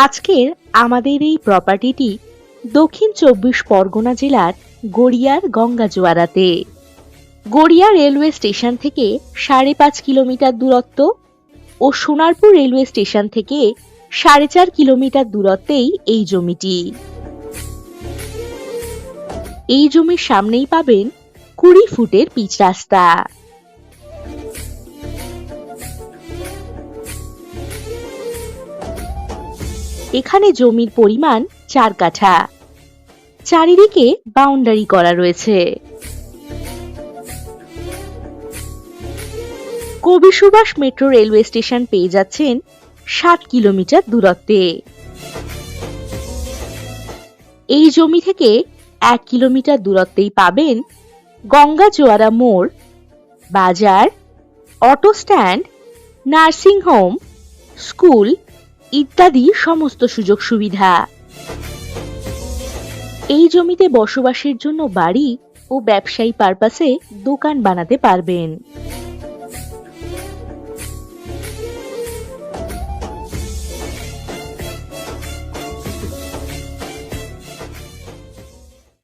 আজকের আমাদের এই প্রপার্টিটি দক্ষিণ ২৪ পরগনা জেলার গড়িয়ার গঙ্গাজোয়ারাতে। গড়িয়া রেলওয়ে স্টেশন থেকে ৫.৫ কিলোমিটার দূরত্ব ও সোনারপুর রেলওয়ে স্টেশন থেকে ৪.৫ কিলোমিটার দূরত্বেই এই জমিটি। এই জমির সামনেই পাবেন ২০ ফুটের পিচ রাস্তা। এখানে জমির পরিমাণ ৪ কাঠা। চারিদিকে বাউন্ডারি করা রয়েছে। কবি সুভাষ মেট্রো রেলওয়ে স্টেশন পেয়ে যাচ্ছেন ৭ কিলোমিটার দূরত্বে। এই জমি থেকে ১ কিলোমিটার দূরত্বেই পাবেন গঙ্গাজোয়ারা মোড়, বাজার, auto stand, nursing home, school ইত্যাদি সমস্ত সুযোগ সুবিধা। এই জমিতে বসবাসের জন্য বাড়ি ও ব্যবসায়ী পারপাসে দোকান বানাতে পারবেন।